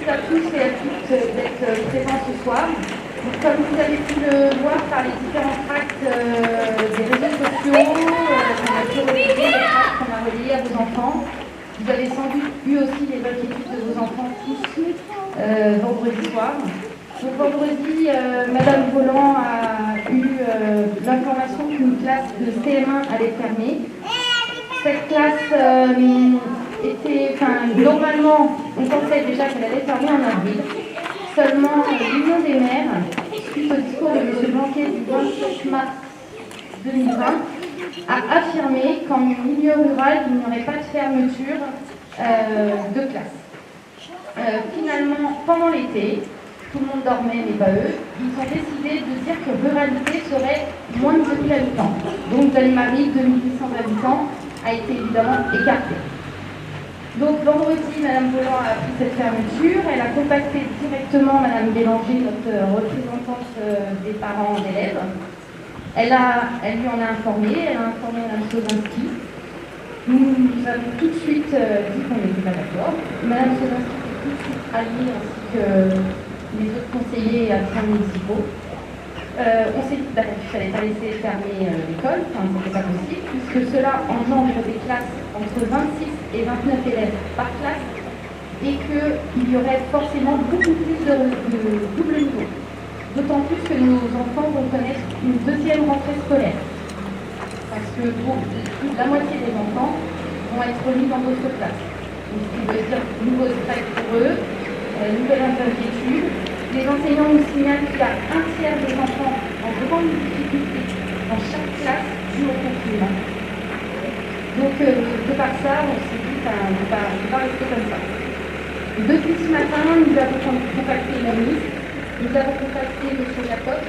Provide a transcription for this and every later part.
à tous et à toutes d'être présents ce soir. Donc, comme vous avez pu le voir par les différents tracts des réseaux sociaux, qu'on a pu relayer, les tracts qu'on a relayés à vos enfants, vous avez sans doute eu aussi les inquiétudes de vos enfants tous vendredi soir. Donc vendredi, Madame Volant a eu l'information qu'une classe de CM1 allait fermer. Cette classe normalement, on pensait déjà qu'elle allait fermer en avril. Seulement, l'Union des maires, suite au discours de M. Blanquet du 27 mars 2020, a affirmé qu'en milieu rural, il n'y aurait pas de fermeture de classe. Finalement, pendant l'été, tout le monde dormait, mais pas eux, ils ont décidé de dire que ruralité serait moins de 2000 habitants. Donc, Delle-Marie, 2800 habitants, a été évidemment écartée. Donc, vendredi, Mme Volant a pris cette fermeture. Elle a contacté directement Mme Bélanger, notre représentante des parents d'élèves. Elle lui en a informé, elle a informé Mme Sosinski. Nous avons tout de suite dit qu'on n'était pas d'accord. Mme Sosinski est tout de suite alliée ainsi que les autres conseillers et adjoints municipaux. On s'est dit qu'il ne fallait pas laisser fermer l'école, enfin, c'était pas possible, puisque cela engendre des classes entre 26 et 29 élèves par classe et qu'il y aurait forcément beaucoup plus de double niveau. D'autant plus que nos enfants vont connaître une deuxième rentrée scolaire. Parce que plus de la moitié des enfants vont être remis dans d'autres classes. Donc, ce qui veut dire nouveau stress pour eux, nouvelle inquiétude. Les enseignants nous signalent qu'il y a un tiers des enfants en grande difficulté dans chaque classe dû au confinement. Donc, de par ça, on s'est dit qu'on ne peut pas rester comme ça. Depuis ce matin, nous avons contacté la ministre, nous avons contacté M. Jacob,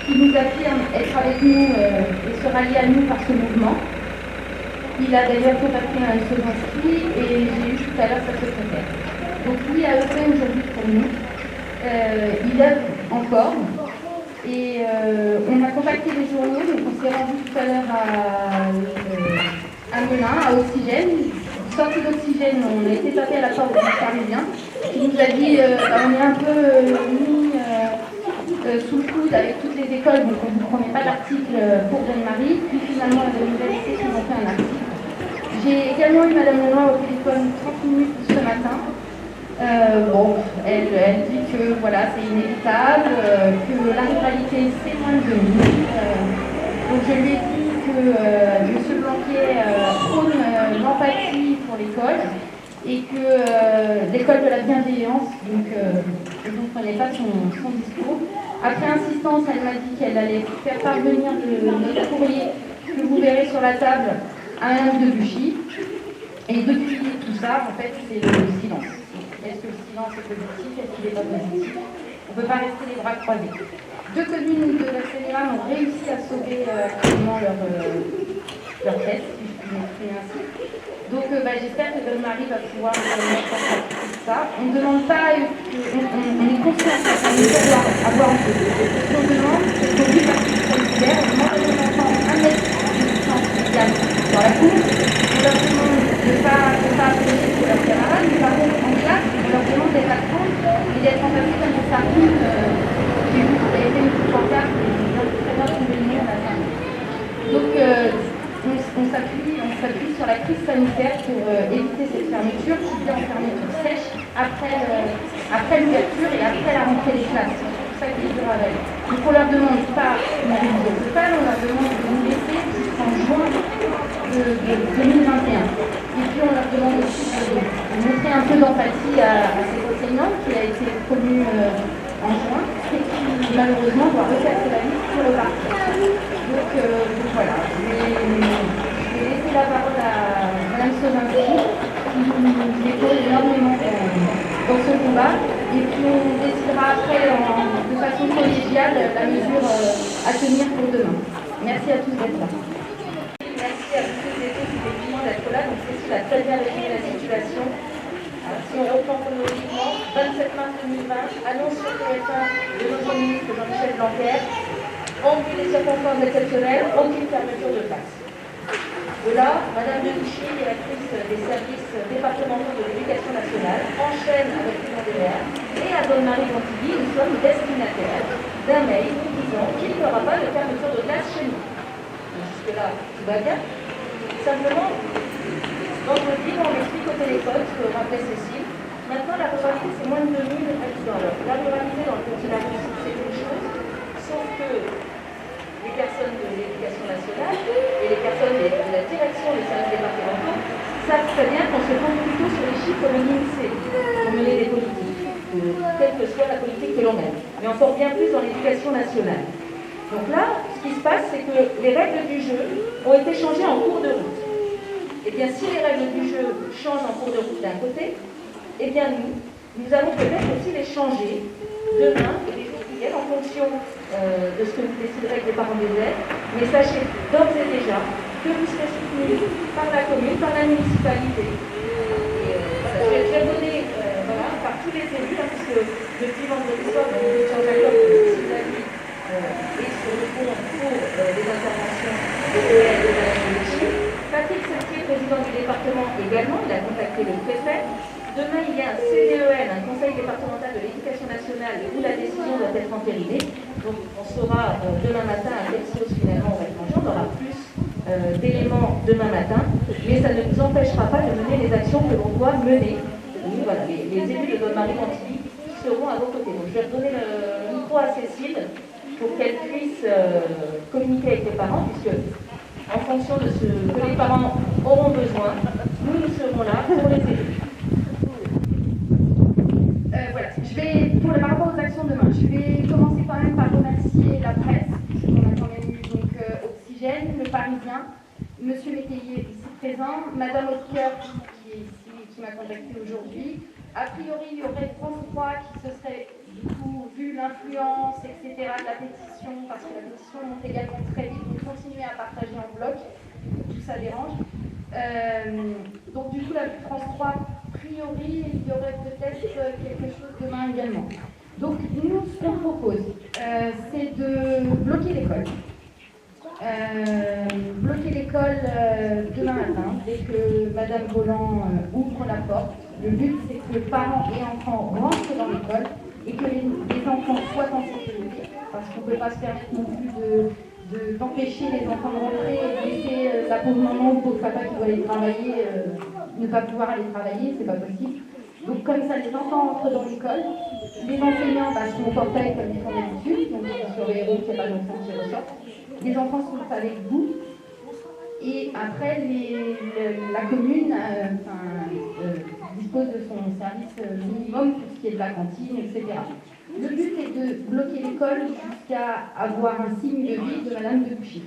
qui nous affirme être avec nous et se rallier à nous par ce mouvement. Il a d'ailleurs contacté Mme Sosinski et j'ai eu tout à l'heure sa secrétaire. Donc, lui a œuvré aujourd'hui pour nous. Il œuvre encore et on a contacté les journaux, donc on s'est rendu tout à l'heure à Melun, à Oxygène. Sortie d'Oxygène, on a été tapé à la porte du Parisien qui nous a dit on est un peu mis sous le coude avec toutes les écoles, donc on ne prenait pas d'article pour Delle-Marie. Puis finalement, la université qui ont fait un article. J'ai également eu Mme Lenoir au téléphone 30 minutes ce matin. Elle dit que voilà, c'est inévitable, que la ruralité c'est moins de 2000. Donc je lui ai dit que M. Blanquet prône l'empathie pour l'école et que l'école de la bienveillance, donc je ne comprenais pas son discours. Après insistance, elle m'a dit qu'elle allait faire parvenir notre courrier que vous verrez sur la table à Mme Debuchy. Et depuis tout ça, en fait, c'est le silence. Est-ce que le silence est positif? Est-ce qu'il n'est pas positif? On ne peut pas rester les bras croisés. 2 communes de la Seine-et-Marne ont réussi à sauver actuellement leur tête, si je puis m'exprimer ainsi. Donc j'espère que Delle-Marie va pouvoir mettre en place tout ça. On ne demande pas, on est conscient qu'on doit avoir un peu. Ce qu'on demande, c'est qu'au vu de la crise sanitaire, on demande à nos enfants 1 mètre de distance sociale dans la cour. On leur demande de ne pas approcher de leurs camarades, mais par contre en classe, on leur demande d'être à 30 et d'être entassés comme une sardine. J'ai vu qu'il y avait une petite pancarte et j'ai bien très bien trouvé le nom à la fin. Donc on s'appuie sur la crise sanitaire pour éviter cette fermeture qui vient en fermeture sèche après l'ouverture et après la rentrée des classes. C'est pour ça qu'il est dur à veille. Donc on leur demande pas une révision totale, on leur demande de nous laisser jusqu'en juin de 2021. Et puis on leur demande aussi de montrer un peu d'empathie à ces enseignants qui a été promu en juin et qui malheureusement doit repasser la liste pour repartir. Donc voilà, je vais laisser la parole à Mme Sosinski qui nous épaule énormément dans ce combat et puis on décidera après de façon collégiale la mesure à tenir pour demain. Merci à tous d'être là. Merci à toutes et tous effectivement d'être là. Donc Cécile a très bien résumé la situation. Alors, si on reprend chronologiquement, 27 mars 2020, annonce sur TF1 de notre ministre Jean-Michel Blanquer, en vue des circonstances exceptionnelles, aucune fermeture de classe. De là, Mme Debuchy, directrice des services départementaux de l'éducation nationale, national enchaîne avec l'Union des maires et à Donne-Marie-Pontivy, nous sommes destinataires d'un mail disant qu'il n'y aura pas de fermeture de classe chez nous. Jusque-là, tout va bien. Simplement, vendredi, on m'explique au téléphone ce que rappelait Cécile. Maintenant, la ruralité, c'est moins de 2000 habitants. Alors, la ruralité dans le continent russe, c'est une chose, sauf que les personnes de l'éducation nationale et les personnes de la direction des services départementaux savent très bien qu'on se compte plutôt sur les chiffres de l'INSEE pour mener des politiques, quelle que soit la politique que l'on mène, mais encore bien plus dans l'éducation nationale. Donc là, ce qui se passe, c'est que les règles du jeu ont été changées en cours de route. Et bien, si les règles du jeu changent en cours de route d'un côté, eh bien nous allons peut-être aussi les changer demain et les jours qui viennent en fonction de ce que vous déciderez avec les parents d'élèves. Mais sachez d'ores et déjà que vous serez soutenus par la commune, par la municipalité. Et, voilà, je vais donner par tous les élus, hein, puisque depuis vendredi soir, on échange d'accord avec Cécile David et sur le pont pour les interventions de l'EL et de la République. Patrick Sertier, président du département également, il a contacté le préfet. Demain, il y a un CDEN, un conseil départemental de l'éducation nationale, où la décision doit être entérinée. Donc, on saura demain matin à quelle sauce finalement on va être mangé. On aura plus d'éléments demain matin, mais ça ne nous empêchera pas de mener les actions que l'on doit mener. Oui, voilà, les élus de Donne-Marie-Pontivy seront à vos côtés. Donc, je vais redonner le micro à Cécile pour qu'elle puisse communiquer avec les parents, puisque en fonction de ce que les parents auront besoin, nous serons là pour les aider. Voilà, par rapport aux actions demain, je vais commencer quand même par remercier la presse, puisqu'on a quand même eu donc Oxygène, Le Parisien, Monsieur Métayer ici présent, Madame Hautecoeur qui est ici, qui m'a contacté aujourd'hui. A priori, il y aurait France 3 qui se serait, du coup, vu l'influence, etc., de la pétition, parce que la pétition monte également très vite, donc continuer à partager en bloc, tout ça dérange. Donc du coup, la France 3, a priori, il y aurait peut-être quelque chose demain également. Donc nous, ce qu'on propose, c'est de bloquer l'école. Bloquer l'école demain matin, dès que Madame Voland ouvre la porte. Le but, c'est que les parents et enfants rentrent dans l'école et que les enfants soient en sécurité, parce qu'on ne peut pas se permettre non plus d'empêcher les enfants de rentrer et de laisser la pauvre maman ou le pauvre papa qui doit aller travailler, ne pas pouvoir aller travailler, c'est pas possible. Donc comme ça, les enfants entrent dans l'école, les enseignants sont au portail comme ils font d'habitude, donc ils surveilleront qu'il n'y a pas d'enfants qui ressortent. Les enfants sont avec vous, et après la commune dispose de son service minimum pour ce qui est de la cantine, etc. Le but est de bloquer l'école jusqu'à avoir un signe de vie de Madame de Bouchy.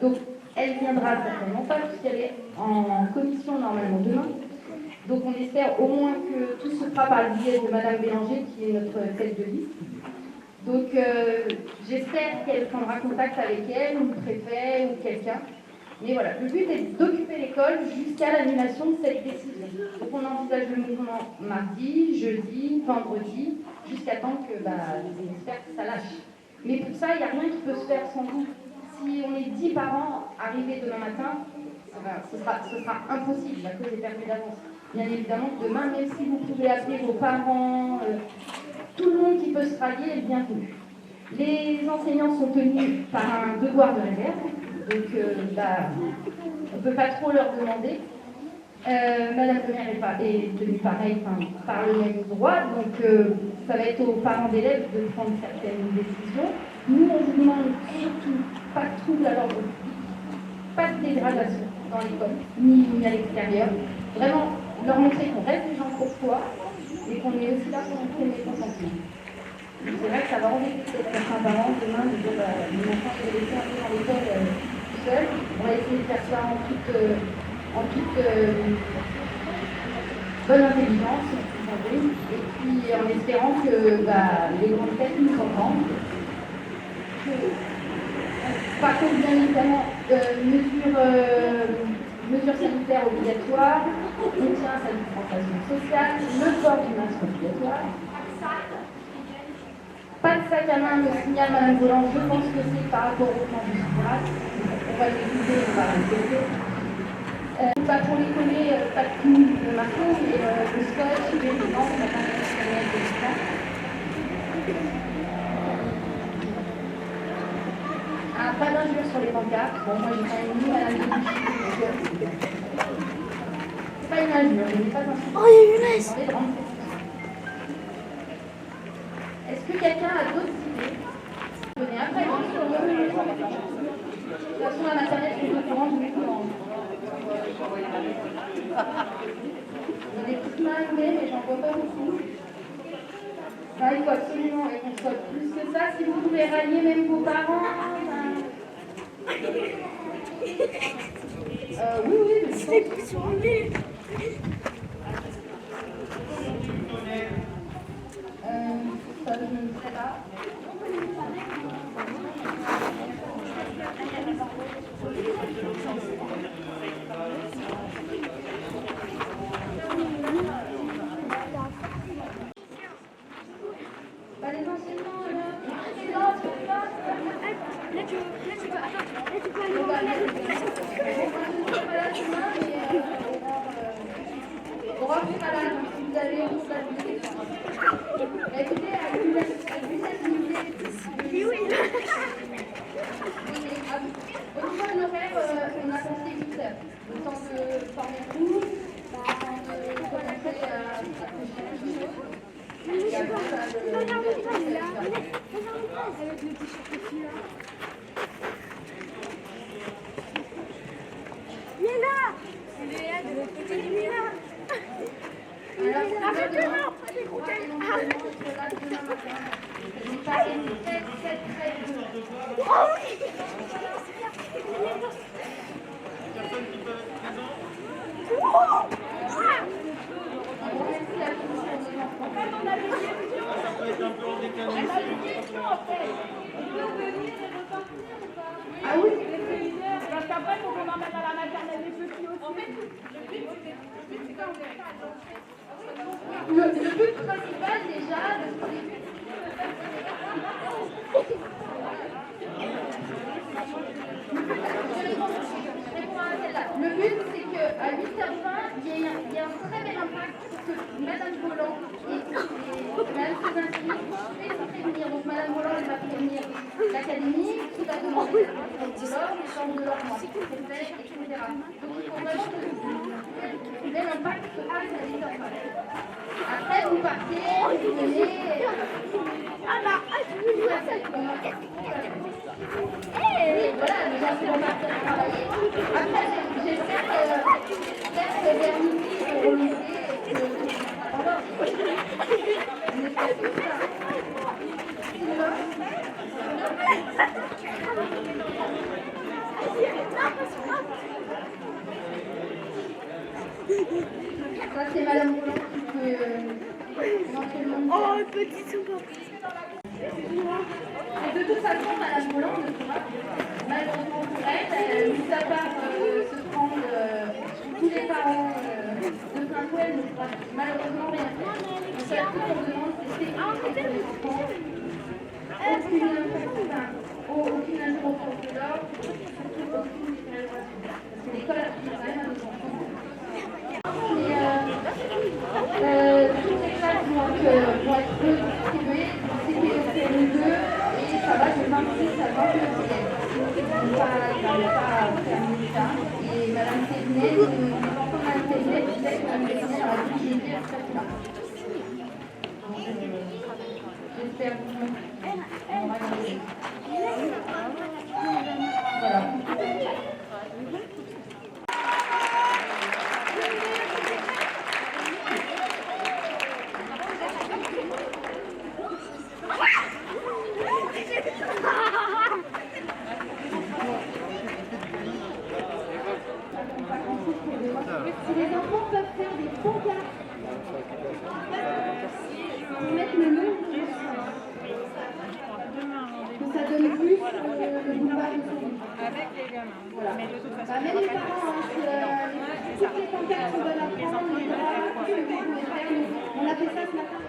Donc, elle viendra certainement pas, puisqu'elle est en commission normalement demain. Donc, on espère au moins que tout se fera par le biais de Madame Bélanger, qui est notre tête de liste. Donc, j'espère qu'elle prendra contact avec elle, ou le préfet, ou quelqu'un. Mais voilà, le but est d'occuper l'école jusqu'à l'annulation de cette décision. Donc on envisage le mouvement mardi, jeudi, vendredi, jusqu'à temps que les experts ça lâche. Mais pour ça, il n'y a rien qui peut se faire sans vous. Si on est 10 parents arrivés demain matin, ce sera impossible, la cause est perdue d'avance. Bien évidemment, demain, même si vous pouvez appeler vos parents, tout le monde qui peut se rallier est bienvenu. Les enseignants sont tenus par un devoir de réserve. Donc, on ne peut pas trop leur demander. Madame le maire est tenue pareil, par le même droit. Donc, ça va être aux parents d'élèves de prendre certaines décisions. Nous, on vous demande surtout pas de trouble à l'ordre public, pas de dégradation dans l'école, ni à l'extérieur. Vraiment, leur montrer qu'on reste des gens courtois et qu'on est aussi là pour montrer mes consentements. C'est vrai que ça va embêter certains parents demain de dire mon enfant, je vais laisser un peu dans l'école tout seul. On va essayer de faire ça en toute bonne intelligence, et puis en espérant que les grandes têtes nous entendent. Par contre, bien évidemment, mesures sanitaires obligatoires, on tient à sa distanciation sociale, le port du masque obligatoire. Pas de sac à main, me signale Madame Voland, je pense que c'est par rapport au plan du Sudras. On va l'écouter, on va le bah, pour les coller, pas de clous de marteau, mais le scotch, les blancs, on va pas mettre de distance. Pas d'injures sur les pancartes. Bon, moi j'ai quand même mis Madame Debuchy. C'est pas une injure, je n'ai pas d'insulte. Oh, il y a une laisse. Est-ce que quelqu'un a d'autres idées? Venez après, de toute façon, la maternelle, je suis au courant, je vais courant. J'ai des petites mains levées, mais j'en vois pas beaucoup. Là, il faut absolument qu'on soit plus que ça. Si vous pouvez rallier même vos parents. Oui, C'est sur lui. Ça, je ne sais pas. Bah, les enseignements, on va faire malade, si vous avez une question. Écoutez, à au niveau de l'horaire, on a pensé 8 heures. Le temps de former tout, le temps de commencer à toucher. Il y a tout ça Avec le t-shirt aussi là. Il est là. Il est là de l'autre côté du mur. Arrête de là. Oh oui. Ah oui, parce qu'après, il faut qu'on emmène à la maternelle des petits aussi. le but principal déjà, le but c'est qu'à 8h20, il y a un très bel impact pour que Madame Volant et Madame Sévin puissent prévenir. Donc Madame Volant elle va prévenir l'académie, qui va demander les chambres de logement, etc. Donc il faut vraiment que l'impact se passe à 8h20. Après vous partez, vous venez. Et voilà, les gens vont partir travailler. Après, j'espère peut-être vers midi pour remonter et que on espère que ça. Ça, c'est Madame Roland qui peut éventuellement. Oh, petit souvent. Et de toute façon, Madame Roland ne pourra malheureusement pour elle, mis à part se prendre tous les parents de plein fouet, elle ne pourra malheureusement rien faire. Le seul truc qu'on demande, c'est sécurité pour les enfants. Aucune interruption de l'ordre, surtout aucune discrimination. Parce que l'école applique quand même à nos enfants. Toutes les classes vont être redistribuées, c'est CP2 et ça va de 26 à 29. On ne va pas terminer ça. Et Madame Sévenet, les enfants de Madame Sévenet, disait que Madame Sévenet aura dû dire très bien. J'espère qu'on aura gagné. Voilà. Si les enfants peuvent faire des pancartes, mettre le nom, que ça donne plus le boulevard de son livre. Avec les gamins. Voilà. Mais de toute façon, Bah, même les parents, toutes les pancartes qu'on donne à prendre, les bras, tout ce que vous pouvez faire. On a fait ça ce matin.